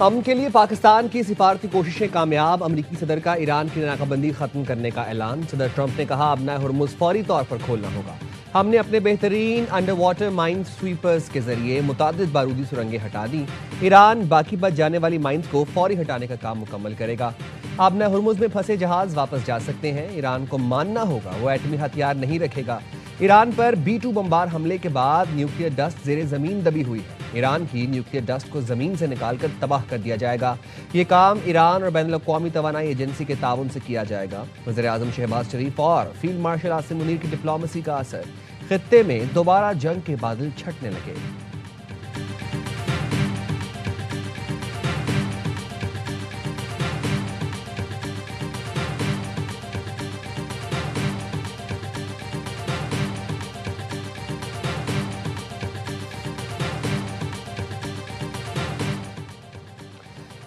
अमन के लिए पाकिस्तान की सिफारती कोशिशें कामयाब। अमरीकी सदर का ईरान की नाकाबंदी खत्म करने का ऐलान। सदर ट्रंप ने कहा अब नया हुर्मुज़ फौरी तौर पर खोलना होगा। हमने अपने बेहतरीन अंडर वाटर माइन स्वीपर्स के जरिए मुतादिद बारूदी सुरंगें हटा दी। ईरान बाकी बच जाने वाली माइंस को फौरी हटाने का काम मुकम्मल करेगा। अब नया हुर्मुज़ में फंसे जहाज वापस जा सकते हैं। ईरान को मानना होगा वो एटमी हथियार नहीं रखेगा। ईरान पर B-2 बमबार हमले के बाद न्यूक्लियर डस्ट जेरे जमीन दबी हुई है। ईरान की न्यूक्लियर डस्ट को जमीन से निकालकर तबाह कर दिया जाएगा। ये काम ईरान और बैनुल-अक़वामी तवानाई एजेंसी के ताउन से किया जाएगा। वज़ीर-ए-आज़म शहबाज शरीफ और फील्ड मार्शल आसिम मुनीर की डिप्लोमेसी का असर। खित्ते में दोबारा जंग के बादल छटने लगे।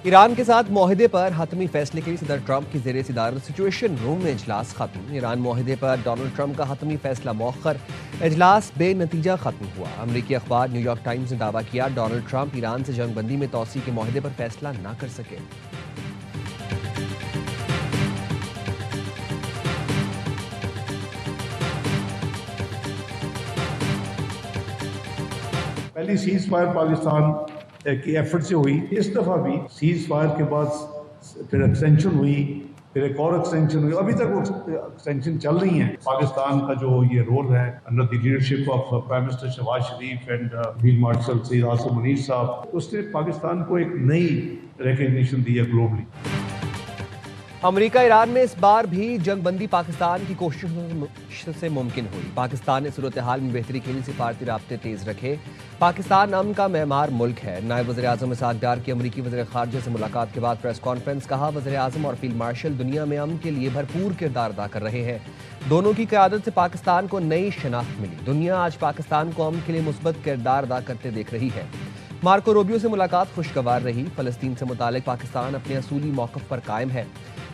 ईरान के साथ मुआहदे पर हतमी फैसले के लिए सदर ट्रंप की ज़ेरे सदारत सिचुएशन रूम में इजलास खत्म। ईरान मुआहदे पर डोनाल्ड ट्रंप का हतमी फैसला मौखर। इजलास बेनतीजा खत्म हुआ। अमरीकी अखबार न्यूयॉर्क टाइम्स ने दावा किया डोनाल्ड ट्रंप ईरान से जंगबंदी में तोसी के मुआहदे पर फैसला न कर सके। पहली सीज फायर पाकिस्तान की एफर्ट से हुई। इस दफ़ा भी सीज फायर के बाद फिर एक्सटेंशन हुई, फिर एक और एक्सटेंशन हुई। अभी तक वो एक्सटेंशन चल रही है। पाकिस्तान का जो ये रोल है under the leadership of prime minister Shehbaz Sharif and field marshal Syed Asim Munir साहब, उसने पाकिस्तान को एक नई रिकग्निशन दी है ग्लोबली। अमरीका ईरान में इस बार भी जंगबंदी पाकिस्तान की कोशिशों से मुमकिन हुई। पाकिस्तान ने सूरत हाल में बेहतरी के लिए सिफारती राब्ते तेज रखे। पाकिस्तान अमन का मेहमान मुल्क है। नायब वज़ीर-ए-आज़म इसहाक़ डार की अमरीकी वज़ीर ख़ारजा से मुलाकात के बाद प्रेस कॉन्फ्रेंस। कहा वज़ीर-ए-आज़म और फील्ड मार्शल दुनिया में अमन के लिए भरपूर किरदार अदा कर रहे हैं। दोनों की क़यादत से पाकिस्तान को नई शनाख्त मिली। दुनिया आज पाकिस्तान को अमन के लिए मुस्बत किरदार अदा करते देख रही है। मार्को रूबियो से मुलाकात खुशगवार रही। फ़लस्तीन से मुतालिक पाकिस्तान अपने असूली मौक़िफ़ पर कायम है।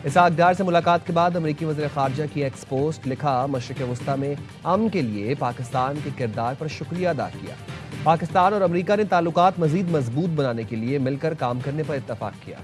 इसहाक़ डार से मुलाकात के बाद अमरीकी वज़ीर ख़ारजा की एक्स पोस्ट लिखा मशरिक़ वस्ता में अमन के लिए पाकिस्तान के किरदार पर शुक्रिया अदा किया। पाकिस्तान और अमरीका ने ताल्लुकात मज़ीद मजबूत बनाने के लिए मिलकर काम करने पर इत्तफ़ाक़ किया।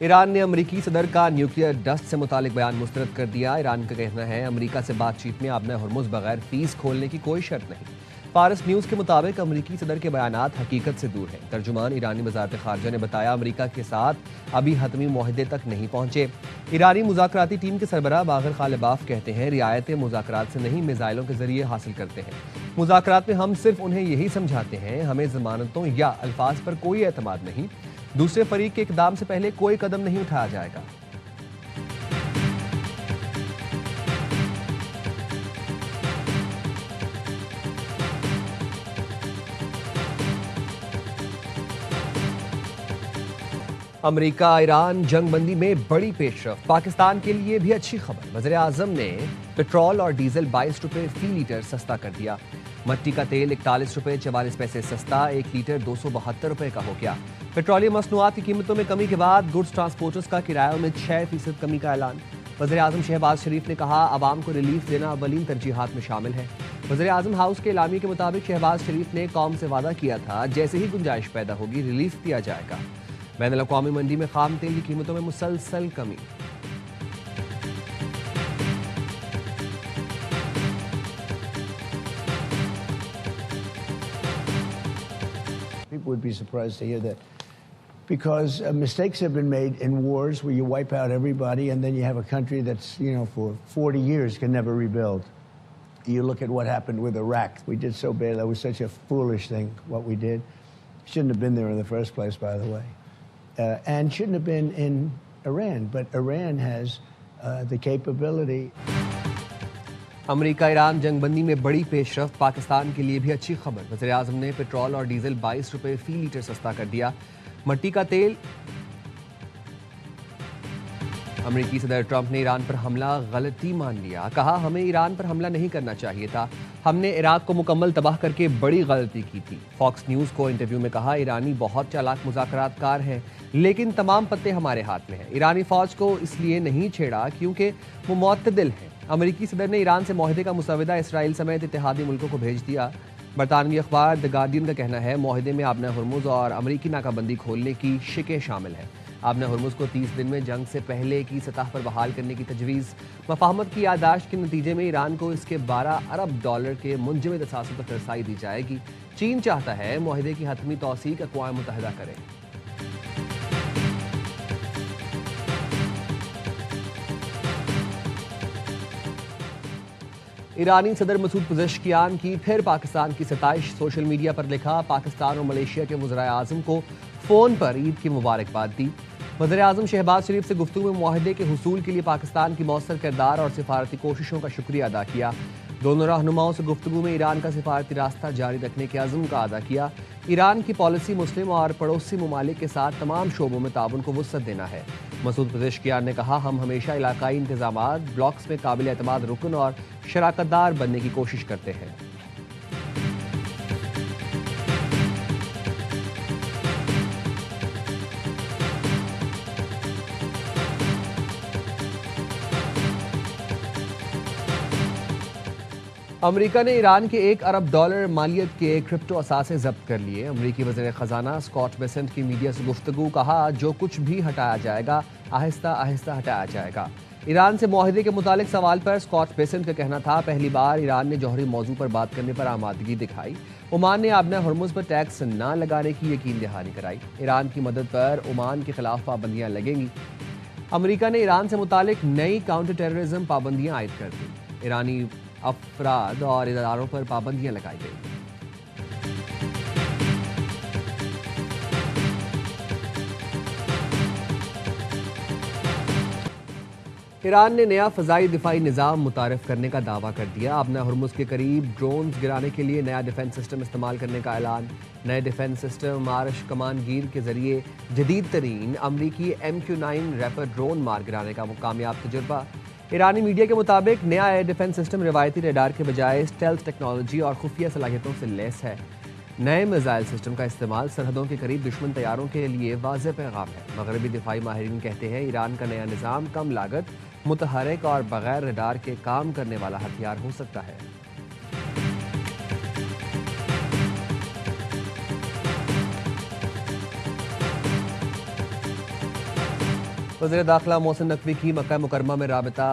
ईरान ने अमरीकी सदर का न्यूक्लियर डस्ट से मुतालिक बयान मुस्तरद कर दिया। ईरान का कहना है अमरीका से बातचीत में अब नया हुर्मुज़ बगैर फीस खोलने की कोई शर्त नहीं। फारस न्यूज़ के मुताबिक अमरीकी सदर के बयानात हकीकत से दूर हैं। तर्जुमान ईरानी वज़ारत ख़ारजा ने बताया अमरीका के साथ अभी हतमी मुआहदे तक नहीं पहुंचे। ईरानी मुज़ाकराती टीम के सरबराह बाग़र ग़ालिबाफ कहते हैं रियायतें मुज़ाकरात से नहीं मिज़ाइलों के ज़रिए हासिल करते हैं। मुज़ाकरात में हम सिर्फ उन्हें यही समझाते हैं हमें ज़मानतों या अल्फाज पर कोई एतमाद नहीं। दूसरे फरीक के इक़दाम से पहले कोई कदम नहीं उठाया जाएगा। अमरीका ईरान जंगबंदी में बड़ी पेशरफ। पाकिस्तान के लिए भी अच्छी खबर। वज़ीर-ए-आज़म ने पेट्रोल और डीजल 22 रुपये फी लीटर सस्ता कर दिया। मट्टी का तेल 41 रुपये 44 पैसे सस्ता, 1 लीटर 272 रुपये का हो गया। पेट्रोलियम मसनूआत की कीमतों में कमी के बाद गुड्स ट्रांसपोर्टर्स का किरायों में 6% कमी का ऐलान। वज़ीर-ए-आज़म शहबाज शरीफ ने कहा आवाम को रिलीफ देना अवलीन तरजीहात में शामिल है। वज़ीर-ए-आज़म हाउस के एलामी के मुताबिक शहबाज शरीफ ने कौम से वादा किया था जैसे ही गुंजाइश पैदा होगी रिलीफ दिया जाएगा। बैनुल-अक़वामी मंडी में खाम तेल की कीमतों में मुसलसल कमी। People would be surprised to hear that because mistakes have been made in wars where you wipe out everybody and then you have a country that's, for 40 years can never rebuild. You look at what happened with Iraq. We did so bad. That was such a foolish thing, what we did. Shouldn't have been there in the first place, by the way. And shouldn't have been in Iran. But Iran has the capability. अमरीका Iran जंगबंदी में बड़ी पेशरफ। पाकिस्तान के लिए भी अच्छी खबर। वज़ीर-ए-आज़म ने पेट्रोल और डीजल 22 रुपये फी लीटर सस्ता कर दिया। मट्टी का तेल अमेरिकी सदर ट्रंप ने ईरान पर हमला गलती मान लिया। कहा, हमें ईरान पर हमला नहीं करना चाहिए था, हमने इराक को मुकम्मल तबाह करके बड़ी गलती की थी। फॉक्स न्यूज़ को इंटरव्यू में कहा, ईरानी बहुत चालाक मुज़ाकरातकार हैं, लेकिन तमाम पत्ते हमारे हाथ में हैं। ईरानी फौज को इसलिए नहीं छेड़ा क्योंकि वो मुअत्तदिल हैं। अमेरिकी सदर ने ईरान से मुआहदे का मुसविदा इसराइल समेत इत्तेहादी मुल्कों को भेज दिया। बरतानवी अखबार द गार्डियन का कहना है, मुआहदे में आबना हुर्मुज़ और अमेरिकी नाकाबंदी खोलने की शिकें शामिल हैं। आबना हुर्मुज़ को 30 दिन में जंग से पहले की सतह पर बहाल करने की तजवीज़। मफाहमत की याददाश्त के नतीजे में ईरान को इसके $12 अरब के मुंजमद असासों तक रसाई दी जाएगी। चीन चाहता है मुआहदे की हतमी तौसीक अक़वाम मुत्तहिदा करे। ईरानी सदर मसूद पज़ेश्कियान की फिर पाकिस्तान की सताइश। सोशल मीडिया पर लिखा, पाकिस्तान और मलेशिया के वज़ीर आज़म को फ़ोन पर ईद की मुबारकबाद दी। वज़ीर आज़म शहबाज शरीफ से गुफ्तगू में मुआहदे के हुसूल के लिए पाकिस्तान की मौसर किरदार और सिफारती कोशिशों का शुक्रिया अदा किया। दोनों रहनुमाओं से गुफ्तगू में ईरान का सिफारती रास्ता जारी रखने के अज़्म का अदा किया। ईरान की पॉलिसी मुस्लिम और पड़ोसी ममालिक के साथ तमाम शोबों में ताउन को वुसअत देना है। मसूद पज़ेश्कियान ने कहा, हम हमेशा इलाकाई इंतजामात, ब्लॉक्स में काबिल एतमाद रुकन और शराकतदार बनने की कोशिश करते हैं। अमेरिका ने ईरान के $1 अरब मालियत के क्रिप्टो असासे जब्त कर लिए। अमेरिकी वज़ीर ख़जाना स्कॉट बेसेंट की मीडिया से गुफ्तगू। कहा, जो कुछ भी हटाया जाएगा आहिस्ता आहिस्ता हटाया जाएगा। ईरान से मुआहदे के मुतालिक सवाल पर स्कॉट बेसेंट का कहना था, पहली बार ईरान ने जौहरी मौजू पर बात करने पर आमादगी दिखाई। ओमान ने आबना हुर्मुज़ पर टैक्स न लगाने की यकीन दहानी कराई। ईरान की मदद पर ओमान के खिलाफ पाबंदियाँ लगेंगी। अमेरिका ने ईरान से मुतालिक नई काउंटर टेररिज्म पाबंदियाँ आयद कर दी। ईरानी अफराद और इदारों पर पाबंदियां लगाई गई। ईरान ने नया फ़ज़ाई दिफाई निज़ाम मुतारिफ करने का दावा कर दिया। आबना हुर्मुज़ के करीब ड्रोन्स गिराने के लिए नया डिफेंस सिस्टम इस्तेमाल करने का ऐलान। नए डिफेंस सिस्टम मार्श कमानगीर के जरिए जदीद तरीन अमरीकी MQ-9 रैपर ड्रोन मार गिराने का कामयाब तजुर्बा। ईरानी मीडिया के मुताबिक नया एयर डिफेंस सिस्टम रिवायती रडार के बजाय स्टेल्थ टेक्नोलॉजी और खुफिया सलाहियतों से लैस है। नए मिसाइल सिस्टम का इस्तेमाल सरहदों के करीब दुश्मन तैयारों के लिए वाज़ेह पैगाम है। मगरबी दिफाई माहिरीन कहते हैं, ईरान का नया निज़ाम कम लागत, मुतहरक और बगैर रडार के काम करने वाला हथियार हो सकता है। वज़ीर दाखिला मोहसिन नकवी की मक्का मुकरमा में राबिता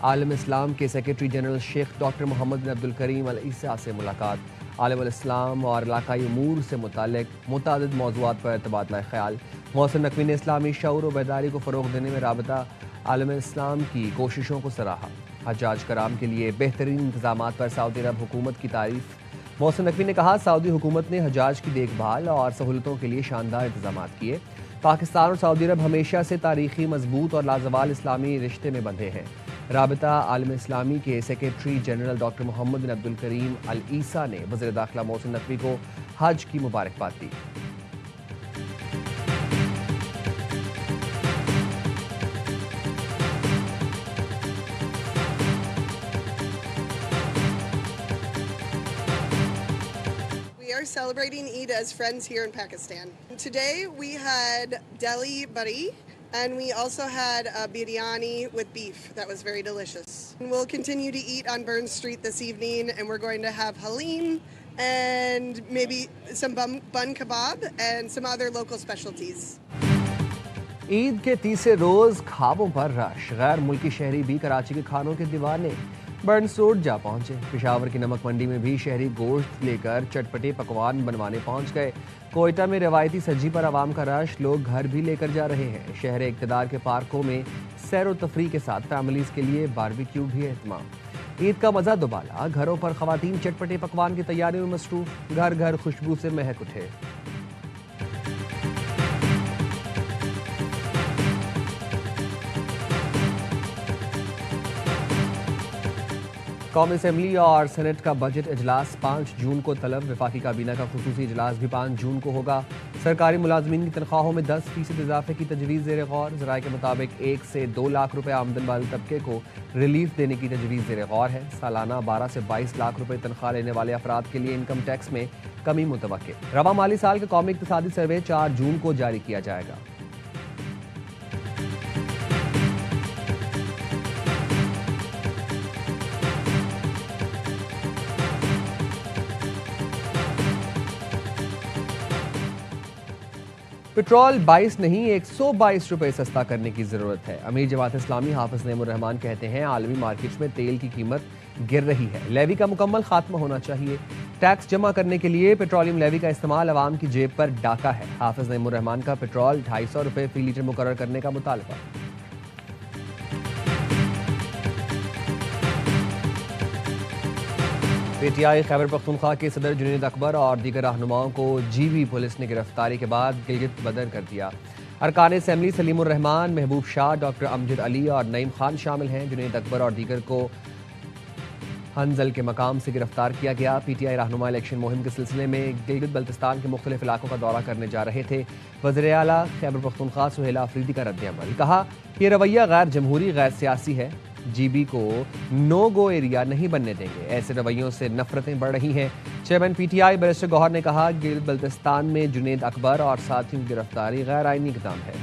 आलम इस्लाम के secretary general Sheikh doctor Mohammad bin Abdul Karim Al Issa से मुलाकात। आलम अल इस्लाम और इलाकाई उमूर से मुतालिक मुतादिद मौज़ूआत पर तबादला ख्याल। मोहसिन नकवी ने इस्लामी शऊर व बेदारी को फ़रोग़ देने में राबिता आलम इस्लाम की कोशिशों को सराहा। हज्जाज कराम के लिए बेहतरीन इंतज़ामात पर सऊदी अरब हुकूमत की तारीफ़। मोहसिन नकवी ने कहा, सऊदी हुकूमत ने हज्जाज की देखभाल और सहूलतों के लिए शानदार इंतज़ामात किए। पाकिस्तान और सऊदी अरब हमेशा से तारीखी मजबूत और लाजवाल इस्लामी रिश्ते में बंधे हैं। राबिता आलम इस्लामी के secretary general doctor Mohammad bin Abdul Karim Al ईसा ने वज़ीर दाखिला मोहसिन नकवी को हज की मुबारकबाद दी। We are celebrating Eid as friends here in Pakistan. Today we had deli bari and we also had biryani with beef. That was very delicious. And we'll continue to eat on Burns Street this evening and we're going to have halim and maybe some bun kebab and some other local specialties. Eid के तीसरे रोज खाबों पर rush. गैर मुल्की शहरी भी कराची के खानों के दीवाने। बर्न्स रोड जा पहुंचे। पेशावर की नमक मंडी में भी शहरी गोश्त लेकर चटपटे पकवान बनवाने पहुंच गए। कोयटा में रवायती सज्जी पर आवाम का रश, लोग घर भी लेकर जा रहे हैं। शहर इक़्तिदार के पार्कों में सैर व तफरी के साथ फैमिलीज के लिए बारबेक्यू भी एहतमाम। ईद का मजा दोबाला। घरों पर खवातीन चटपटे पकवान की तैयारी में मसरूफ। घर घर खुशबू से महक उठे। कौमी असेंबली और सेनेट का बजट इजलास 5 जून को तलब। वफाकी काबीना का खुसूसी इजलास भी 5 जून को होगा। सरकारी मुलाजमीन की तनख्वाहों में 10% इजाफे की तजवीज़ ज़ेर गौर। ज़राए के मुताबिक 1 से 2 लाख रुपए आमदन वाले तबके को रिलीफ देने की तजवीज़ ज़ेर गौर है। सालाना 12 से 22 लाख रुपए तनख्वाह लेने वाले अफराद के लिए इनकम टैक्स में कमी मुतवक्के। रवा माली साल का कौमी इक़्तिसादी सर्वे 4 जून को जारी किया जाएगा। पेट्रोल 22 नहीं 122 रुपए सस्ता करने की जरूरत है। अमीर जमात इस्लामी हाफिज नईमुर रहमान कहते हैं आलमी मार्केट में तेल की कीमत गिर रही है। लेवी का मुकम्मल खात्मा होना चाहिए। टैक्स जमा करने के लिए पेट्रोलियम लेवी का इस्तेमाल अवाम की जेब पर डाका है। हाफिज नईमुर रहमान का पेट्रोल 250 रुपए फी लीटर मुकर्रर करने का मुतालबा। पीटीआई खैबर पख्तूनख्वा के सदर जुनैद अकबर और दीगर रहनुमाओं को जीबी पुलिस ने गिरफ्तारी के बाद गिलगित बदर कर दिया। अरकान असेंबली सलीमुर रहमान, महबूब शाह, डॉक्टर अमजद अली और नईम खान शामिल हैं। जुनैद अकबर और दीगर को हंजल के मकाम से गिरफ्तार किया गया। पीटीआई रहनुमा इलेक्शन मुहिम के सिलसिले में गिलगित बल्तिस्तान के मुख्तलिफ इलाकों का दौरा करने जा रहे थे। वज़ीर आला खैबर पख्तूनख्वा सुहेला अफरीदी का रद्द-ए-अमल। कहा ये रवैया गैर जमहूरी, गैर सियासी है। जीबी को नो गो एरिया नहीं बनने देंगे। ऐसे रवैयों से नफरतें बढ़ रही हैं। चेयरमैन पीटीआई बैरिस्टर गौहर ने कहा गिलगित बल्तिस्तान में जुनैद अकबर और साथियों की गिरफ्तारी गैर आईनी इक़दाम है।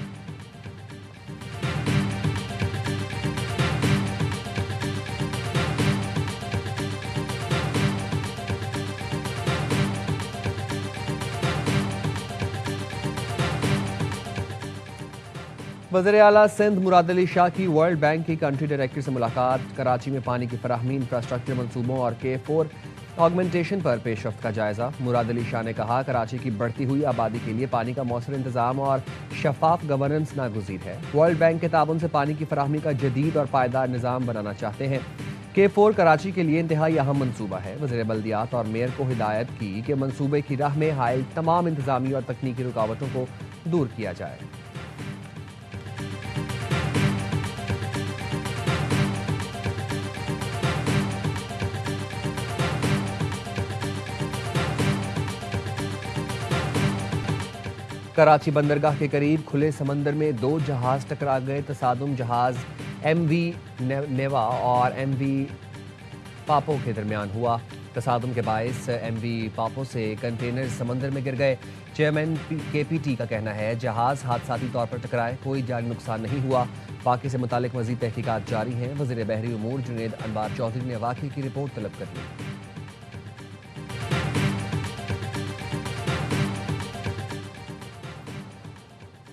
वज़ीर आला सिंध मुराद अली शाह की वर्ल्ड बैंक की कंट्री डायरेक्टर से मुलाकात। कराची में पानी की फराहमी, इंफ्रास्ट्रक्चर मंसूबों और K4 ऑगमेंटेशन पर पेशरफ्त का जायजा। मुराद अली शाह ने कहा कराची की बढ़ती हुई आबादी के लिए पानी का मौसर इंतजाम और शफाफ गवर्नेंस नागुज़ीर है। वर्ल्ड बैंक के ताबन से पानी की फराहमी का जदीद और पायदार निज़ाम बनाना चाहते हैं। K4 कराची के लिए इंतहाई अहम मनसूबा है। वज़ीर बल्दियात और मेयर को हिदायत की कि मनसूबे की राह में हायल तमाम इंतजामी और तकनीकी रुकावटों को दूर किया जाए। कराची बंदरगाह के करीब खुले समंदर में 2 जहाज टकरा गए। तसादुम जहाज MV नेवा और MV पापो के दरमियान हुआ। तसादुम के बायस MV पापो से कंटेनर समंदर में गिर गए। चेयरमैन KPT का कहना है जहाज हादसाती तौर पर टकराए, कोई जानी नुकसान नहीं हुआ। वाक़े से मुतालिक मज़ीद तहकीकात जारी हैं। वज़ीर बहरी उमूर जुनैद अनवार चौधरी ने वाक़े की रिपोर्ट तलब कर ली।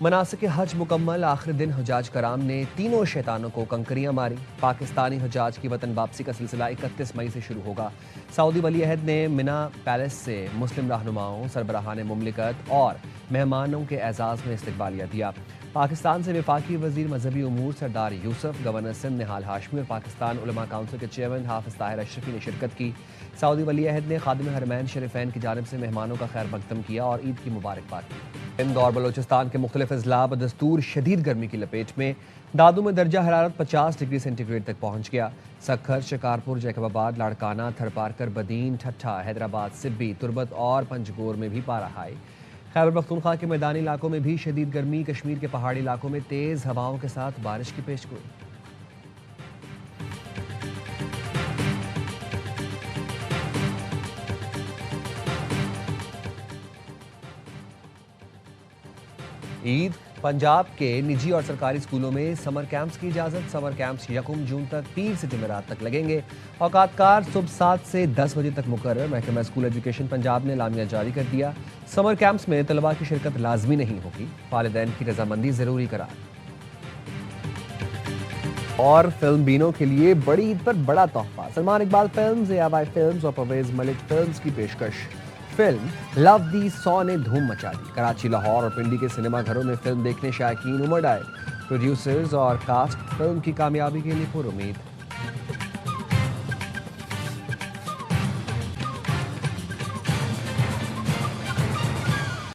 मनासिक हज मुकम्मल, आखिरी दिन हजाज कराम ने तीनों शैतानों को कंकरियां मारी। पाकिस्तानी हजाज की वतन वापसी का सिलसिला 31 मई से शुरू होगा। सऊदी वली अहद ने मिना पैलेस से मुस्लिम रहनुमाओं, सरबराहान मुमलिकत और मेहमानों के एजाज़ में इस्तकबालिया दिया। पाकिस्तान से वफाकी वज़ीर मजहबी उमूर सरदार यूसुफ, गवर्नर सिंध निहाल हाशमी और पाकिस्तान उलमा काउंसिल के चेयरमैन हाफिज ताहिर अशरफी ने शिरकत की। सऊदी वली अहद ने खादिम हरमैन शरीफैन की जानिब से मेहमानों का खैर मकदम किया और ईद की मुबारकबाद दी। सिंध और बलोचिस्तान के मुख्तलिफ अजला बदस्तूर शदीद गर्मी की लपेट में। दादू में दर्जा हरारत 50 डिग्री सेंटीग्रेड तक पहुंच गया। सक्खर, शिकारपुर, जैकबाबाद, लाड़काना, थरपारकर, बदीन, ठट्ठा, हैदराबाद, सिब्बी, तुरबत और पंजगोर में भी पारा हाई। खैबर पख्तूनख्वा के मैदानी इलाकों में भी शदीद गर्मी। कश्मीर के पहाड़ी इलाकों में तेज़ हवाओं के साथ बारिश की पेशगोई। ईद। पंजाब के निजी और सरकारी स्कूलों में समर कैंप्स की इजाज़त। समर कैंप्स 1 जून तक पीर से जुमेरात तक लगेंगे। औकातकार सुबह 7 से 10 बजे तक मुकर्रर। महकमा स्कूल एजुकेशन पंजाब ने लामिया जारी कर दिया। समर कैंप्स में तलबा की शिरकत लाजमी नहीं होगी। वालिदैन की रजामंदी जरूरी करार। और फिल्म बीनों के लिए बड़ी ईद पर बड़ा तोहफा। Salman Iqbal films, AY films और परवेज मलिक फिल्म्स की पेशकश। फिल्म लव दी 100 ने धूम मचा दी। कराची, लाहौर और पिंडी के सिनेमा घरों में फिल्म देखने शायकीन उमड़ आए। प्रोड्यूसर्स और कास्ट फिल्म की कामयाबी के लिए पुरुमीद।